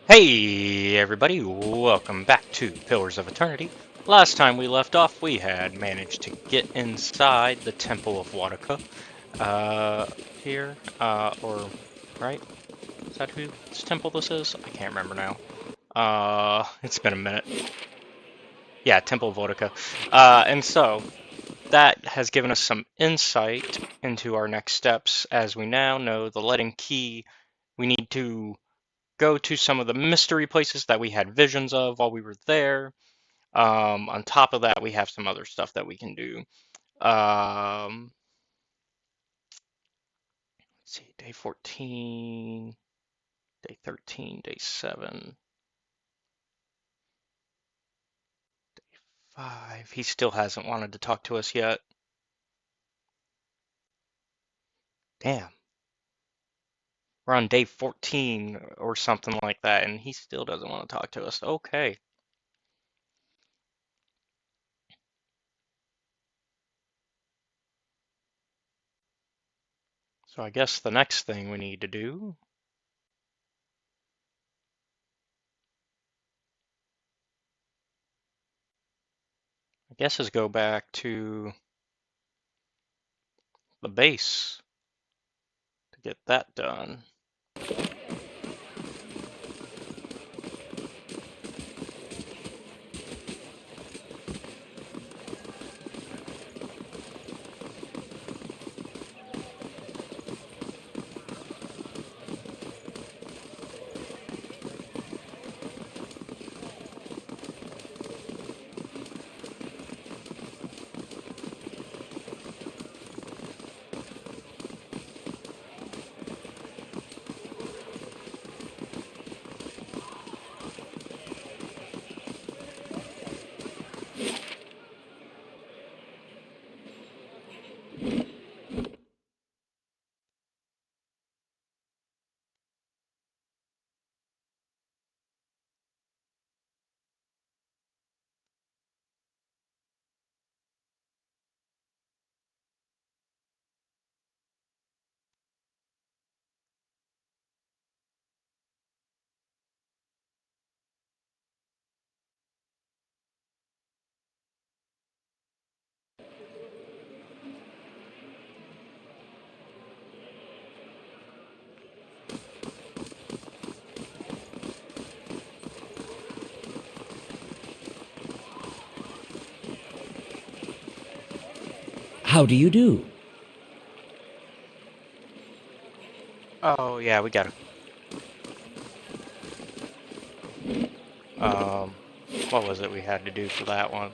Hey everybody, welcome back to Pillars of Eternity. Last time we left off, we had managed to get inside the Temple of Wadaka. Here, right? Is that whose temple this is? I can't remember now. It's been a minute. Yeah, Temple of Wadaka. And so, that has given us some insight into our next steps, as we now know the Letting Key. We need to go to some of the mystery places that we had visions of while we were there. On top of that, we have some other stuff that we can do. Let's see, day 14, day 13, day 7, day 5. He still hasn't wanted to talk to us yet. Damn. We're on day 14 or something like that, and he still doesn't want to talk to us. Okay. So I guess the next thing we need to do, I guess, is go back to the base to get that done. How do you do? Oh yeah, we gotta. What was it we had to do for that one?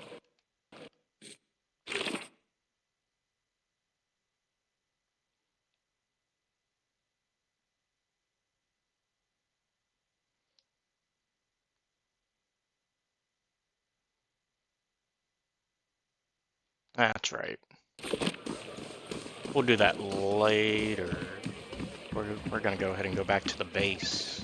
That's right. We'll do that later. We're gonna go ahead and go back to the base.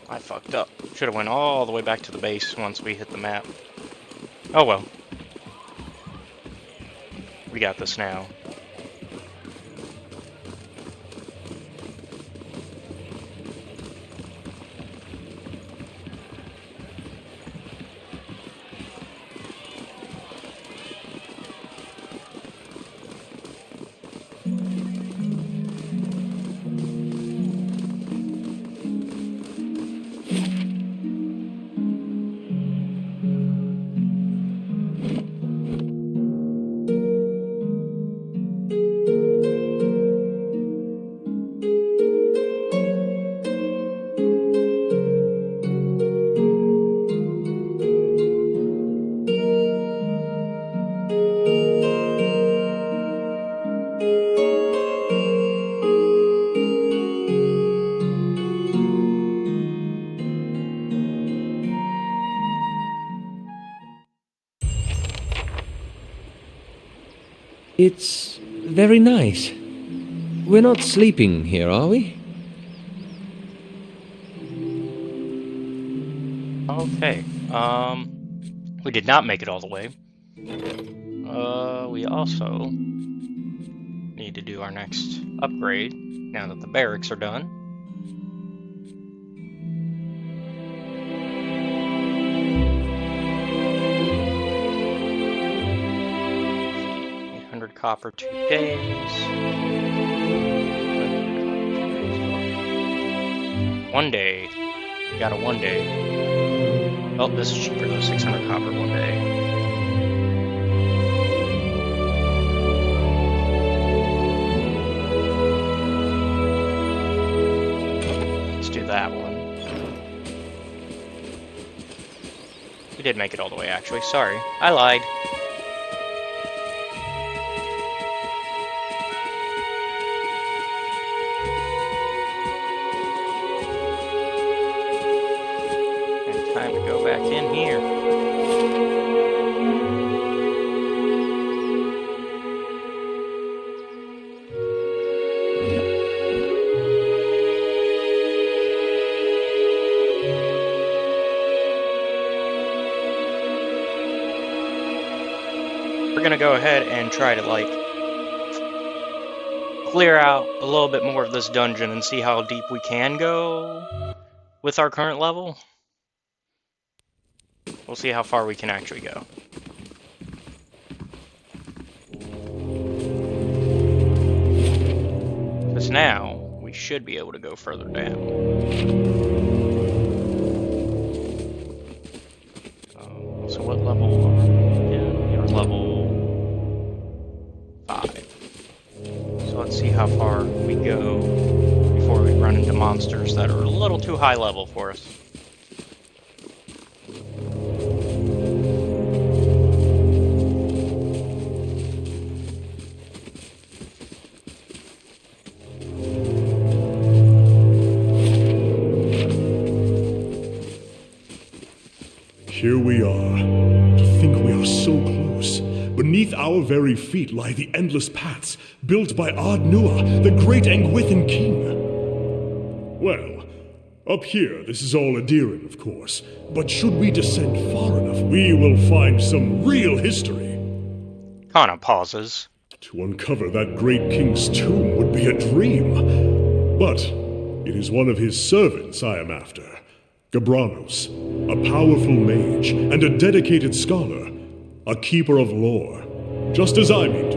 I fucked up. Should have went all the way back to the base once we hit the map. Oh well. We got this now. It's very nice. We're not sleeping here, are we? Okay. We did not make it all the way. We also need to do our next upgrade now that the barracks are done. Copper 2 days. 1 day. We got a 1 day. Oh, this is cheaper though. 600 copper 1 day. Let's do that one. We did make it all the way, actually. Sorry, I lied. Back in here. We're gonna go ahead and try to clear out a little bit more of this dungeon and see how deep we can go with our current level. We'll see how far we can actually go. Because now, we should be able to go further down. So what level are we in? You're level 5. So let's see how far we go before we run into monsters that are a little too high level for us. Here we are. To think we are so close. Beneath our very feet lie the endless paths built by Ard Nua, the great Angwithan king. Well, up here this is all Adiran, of course. But should we descend far enough, we will find some real history. Kana pauses. To uncover that great king's tomb would be a dream. But it is one of his servants I am after. Gabranos, a powerful mage and a dedicated scholar, a keeper of lore, just as I mean to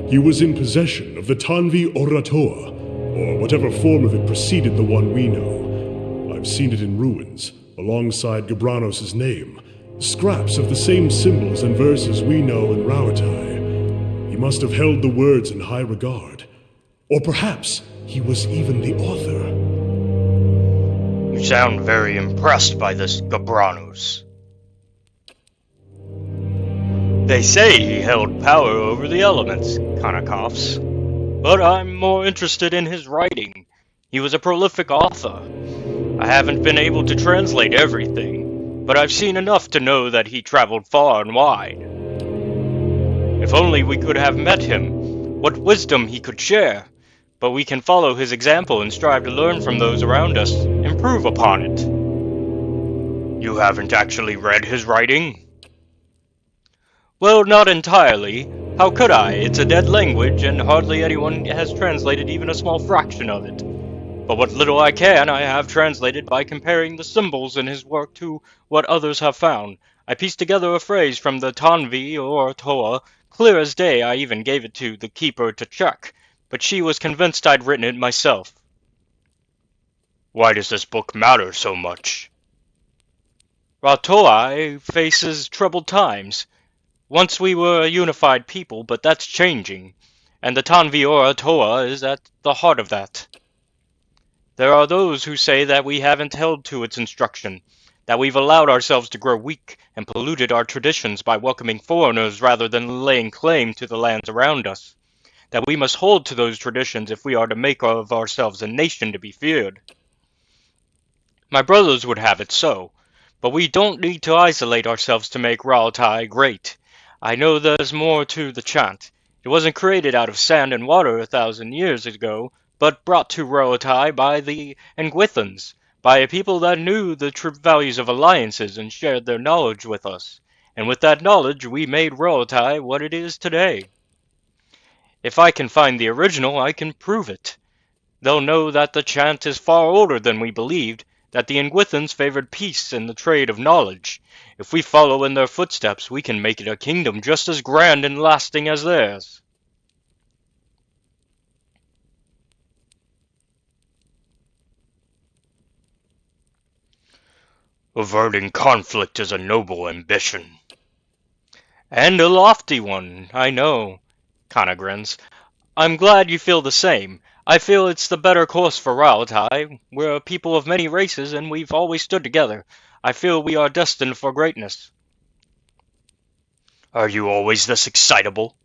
be. He was in possession of the Tanvi Oratoa, or whatever form of it preceded the one we know. I've seen it in ruins, alongside Gabranos' name, scraps of the same symbols and verses we know in Rauatai. He must have held the words in high regard. Or perhaps he was even the author. You sound very impressed by this Gabranos. They say he held power over the elements, Kana coughs. But I'm more interested in his writing. He was a prolific author. I haven't been able to translate everything, but I've seen enough to know that he traveled far and wide. If only we could have met him, what wisdom he could share. But we can follow his example and strive to learn from those around us, improve upon it. You haven't actually read his writing? Well, not entirely. How could I? It's a dead language, and hardly anyone has translated even a small fraction of it. But what little I can, I have translated by comparing the symbols in his work to what others have found. I pieced together a phrase from the Tanvi Oratoa, clear as day. I even gave it to the keeper to check. But she was convinced I'd written it myself. Why does this book matter so much? Rauatai faces troubled times. Once we were a unified people, but that's changing, and the Tanvi Oratoa is at the heart of that. There are those who say that we haven't held to its instruction, that we've allowed ourselves to grow weak and polluted our traditions by welcoming foreigners rather than laying claim to the lands around us. That we must hold to those traditions if we are to make of ourselves a nation to be feared. My brothers would have it so, but we don't need to isolate ourselves to make Rauatai great. I know there's more to the chant. It wasn't created out of sand and water 1,000 years ago, but brought to Rauatai by the Angwithans, by a people that knew the true values of alliances and shared their knowledge with us. And with that knowledge we made Rauatai what it is today. If I can find the original, I can prove it. They'll know that the chant is far older than we believed, that the Ingwithans favored peace and the trade of knowledge. If we follow in their footsteps, we can make it a kingdom just as grand and lasting as theirs. Averting conflict is a noble ambition. And a lofty one, I know. Kana grins. I'm glad you feel the same. I feel it's the better course for Rauatai. We're a people of many races, and we've always stood together. I feel we are destined for greatness. Are you always this excitable?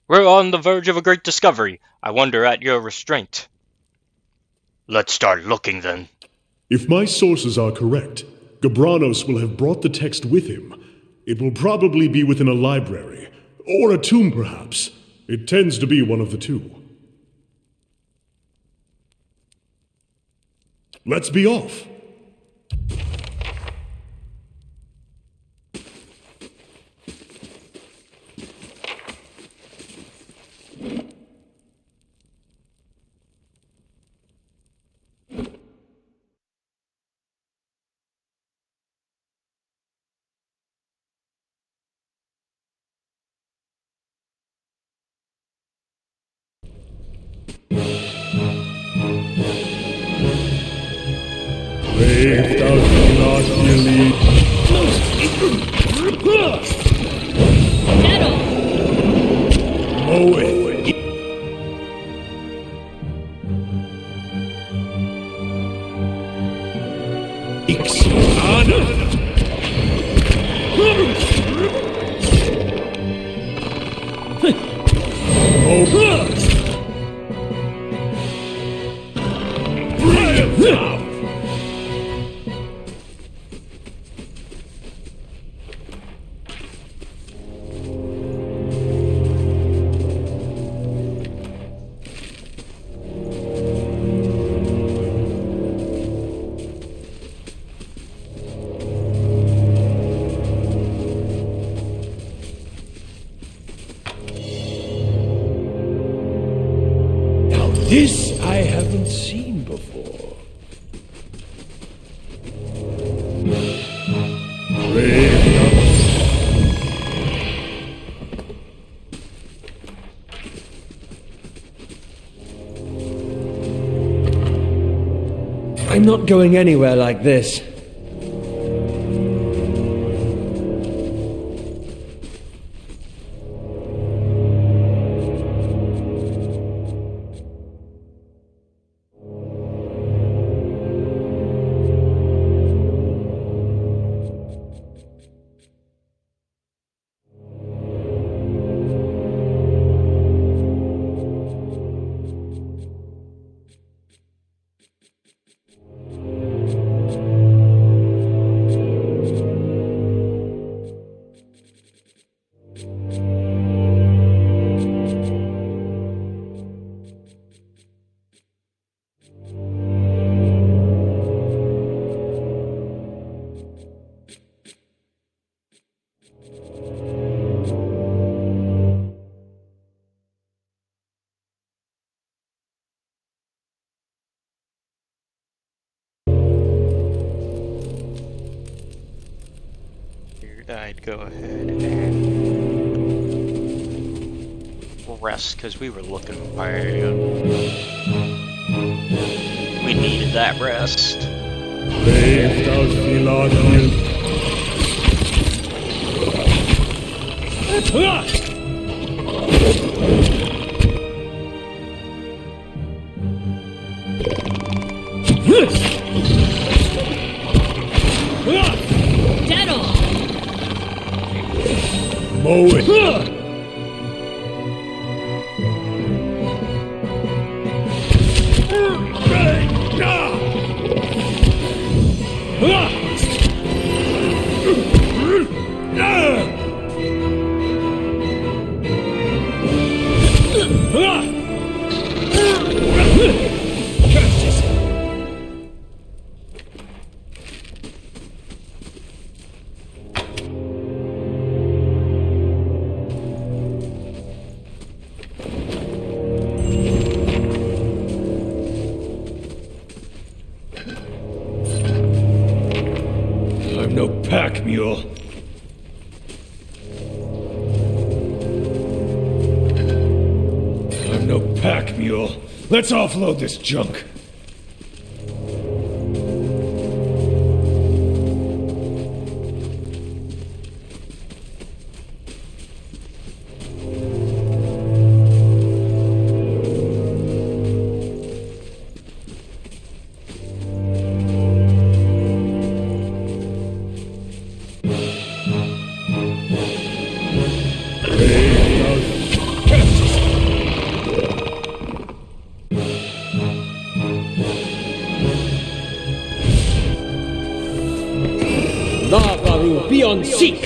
We're on the verge of a great discovery. I wonder at your restraint. Let's start looking then. If my sources are correct, Gabranos will have brought the text with him. It will probably be within a library, or a tomb perhaps. It tends to be one of the two. Let's be off. Brave thou not believe. Moe. Ixana. This I haven't seen before. I'm not going anywhere like this. I'd go ahead and rest because we were looking bad. We needed that rest. Brave thou not Mow it. pack mule. I'm no pack mule. Let's offload this junk. Navaru beyond seek!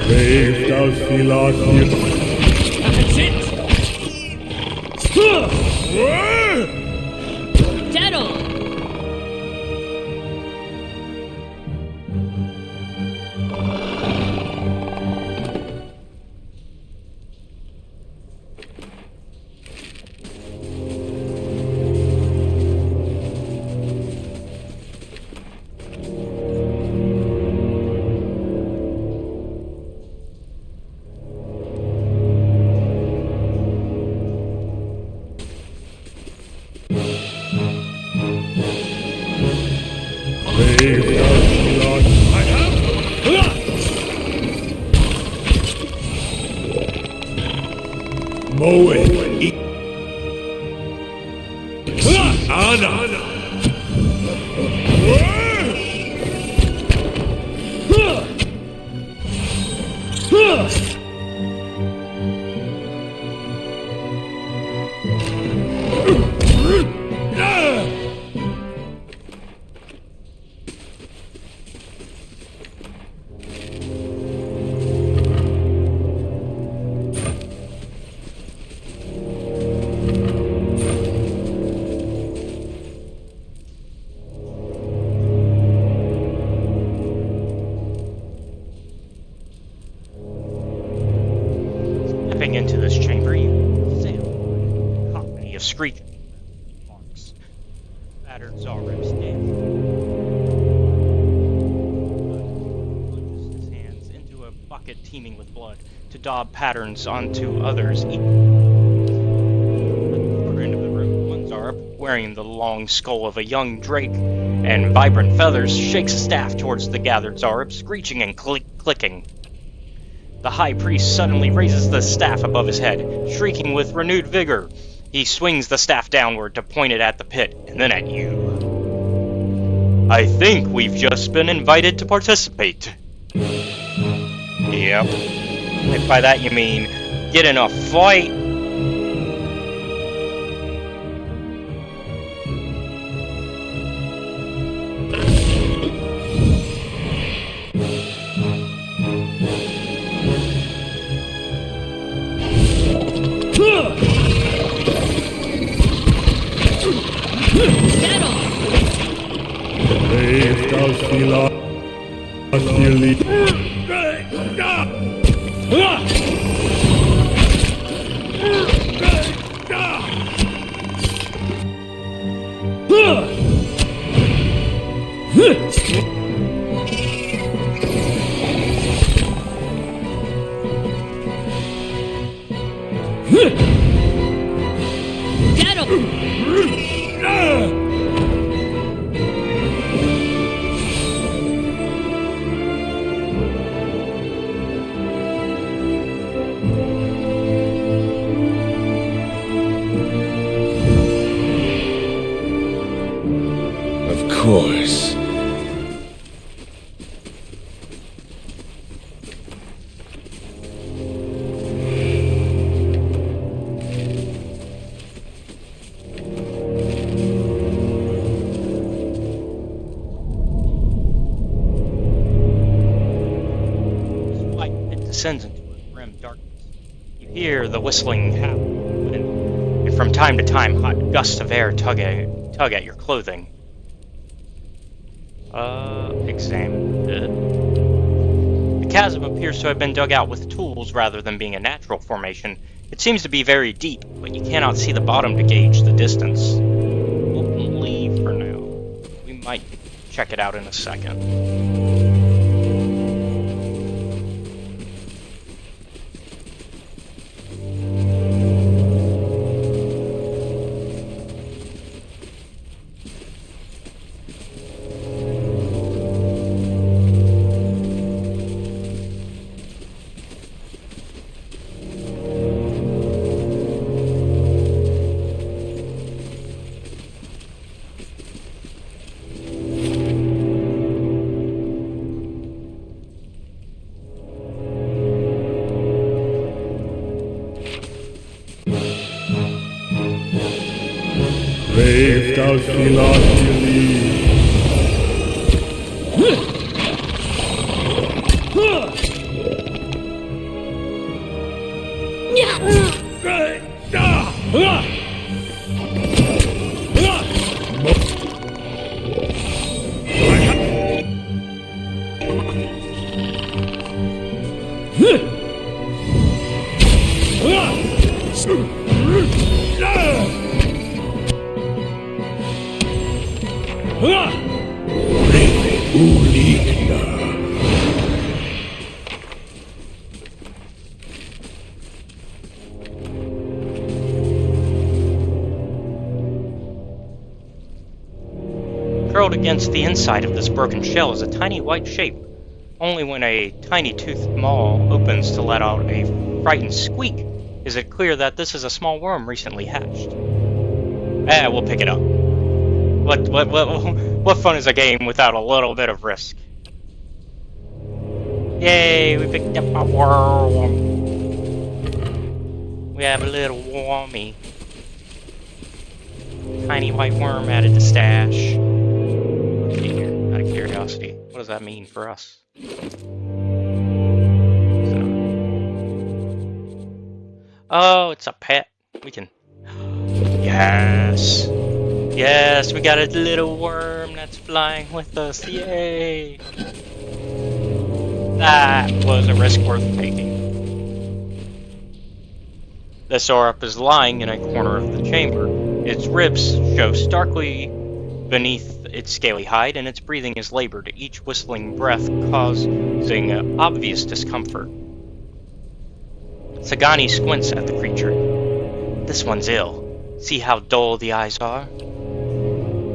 Brave Dalfilathir. That's it! Settle! Brave Dalfilathir. I have. Moe. Ana. Stepping into this chamber, you sail a company of screeching marks. Battered Zarib's dead. Plunges his hands into a bucket teeming with blood to daub patterns onto others. At the far end of the room, one Zarib, wearing the long skull of a young drake and vibrant feathers, shakes a staff towards the gathered Zarib, screeching and clicking. The high priest suddenly raises the staff above his head, shrieking with renewed vigor. He swings the staff downward to point it at the pit, and then at you. I think we've just been invited to participate. Yep. If by that you mean, get in a fight. Settle! Brave Of course. It descends into a grim darkness. You hear the whistling howl of the wind, and from time to time hot gusts of air tug at your clothing. Examine it. The chasm appears to have been dug out with tools rather than being a natural formation. It seems to be very deep, but you cannot see the bottom to gauge the distance. We'll leave for now. We might check it out in a second. Brave Dalfilathir. Curled against the inside of this broken shell is a tiny white shape. Only when a tiny toothed maw opens to let out a frightened squeak is it clear that this is a small worm recently hatched. We'll pick it up. What fun is a game without a little bit of risk? Yay, we picked up a worm. We have a little wormy. Tiny white worm added to stash. Look at here, out of curiosity. What does that mean for us? Oh, it's a pet. We can... Yes! Yes, we got a little worm that's flying with us. Yay! That was a risk worth taking. The Zorup is lying in a corner of the chamber. Its ribs show starkly beneath its scaly hide, and its breathing is labored, each whistling breath causing obvious discomfort. Sagani squints at the creature. This one's ill. See how dull the eyes are?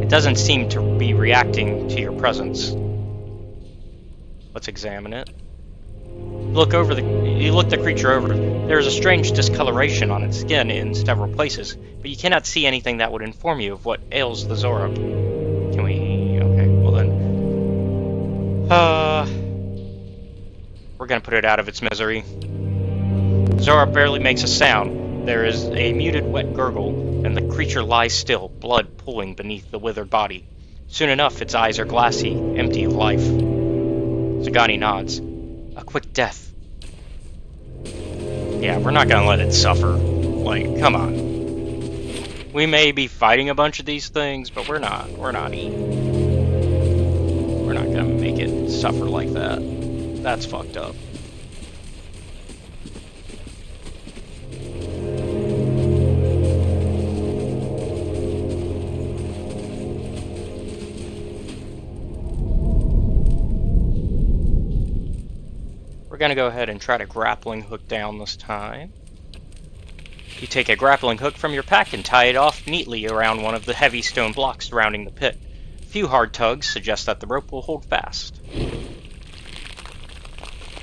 It doesn't seem to be reacting to your presence. Let's examine it. You look the creature over. There is a strange discoloration on its skin in several places, but you cannot see anything that would inform you of what ails the Zorup. Can we... Okay, well then... We're gonna put it out of its misery. Zorup barely makes a sound. There is a muted wet gurgle, and the creature lies still, blood pooling beneath the withered body. Soon enough, its eyes are glassy, empty of life. Sagani nods. A quick death. Yeah, we're not gonna let it suffer. Like, come on. We may be fighting a bunch of these things, but we're not eating. We're not gonna make it suffer like that. That's fucked up. We're going to go ahead and try to grappling hook down this time. You take a grappling hook from your pack and tie it off neatly around one of the heavy stone blocks surrounding the pit. A few hard tugs suggest that the rope will hold fast.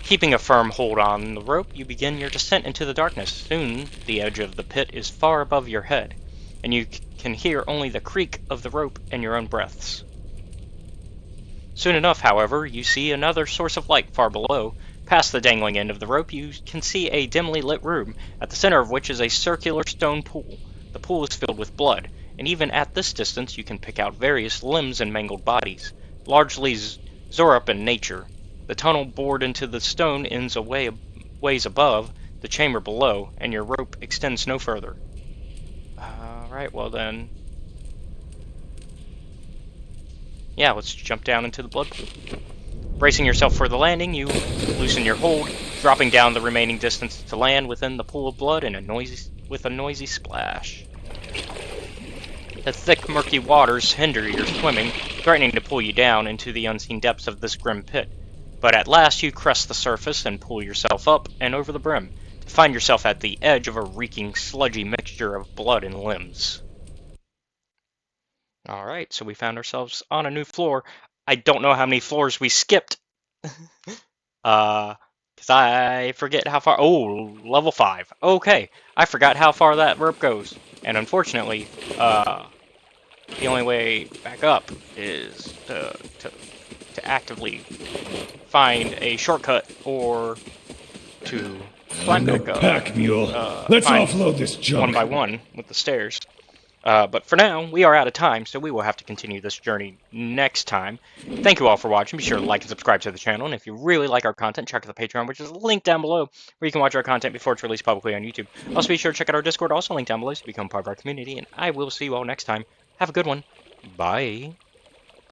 Keeping a firm hold on the rope, you begin your descent into the darkness. Soon, the edge of the pit is far above your head, and you can hear only the creak of the rope and your own breaths. Soon enough, however, you see another source of light far below. Past the dangling end of the rope, you can see a dimly lit room, at the center of which is a circular stone pool. The pool is filled with blood, and even at this distance you can pick out various limbs and mangled bodies, largely Zorup in nature. The tunnel bored into the stone ends a ways above the chamber below, and your rope extends no further. Alright, well then... Yeah, let's jump down into the blood pool. Bracing yourself for the landing, you loosen your hold, dropping down the remaining distance to land within the pool of blood with a noisy splash. The thick, murky waters hinder your swimming, threatening to pull you down into the unseen depths of this grim pit. But at last you crest the surface and pull yourself up and over the brim, to find yourself at the edge of a reeking, sludgy mixture of blood and limbs. Alright, so we found ourselves on a new floor. I don't know how many floors we skipped. Because I forget how far... Oh, level 5. Okay, I forgot how far that rope goes. And unfortunately, the only way back up is to actively find a shortcut or to climb back up. Pack mule. Let's offload this junk. One by one with the stairs. But for now, we are out of time, so we will have to continue this journey next time. Thank you all for watching. Be sure to like and subscribe to the channel, and if you really like our content, check out the Patreon, which is linked down below, where you can watch our content before it's released publicly on YouTube. Also, be sure to check out our Discord, also linked down below, to become part of our community, and I will see you all next time. Have a good one. Bye.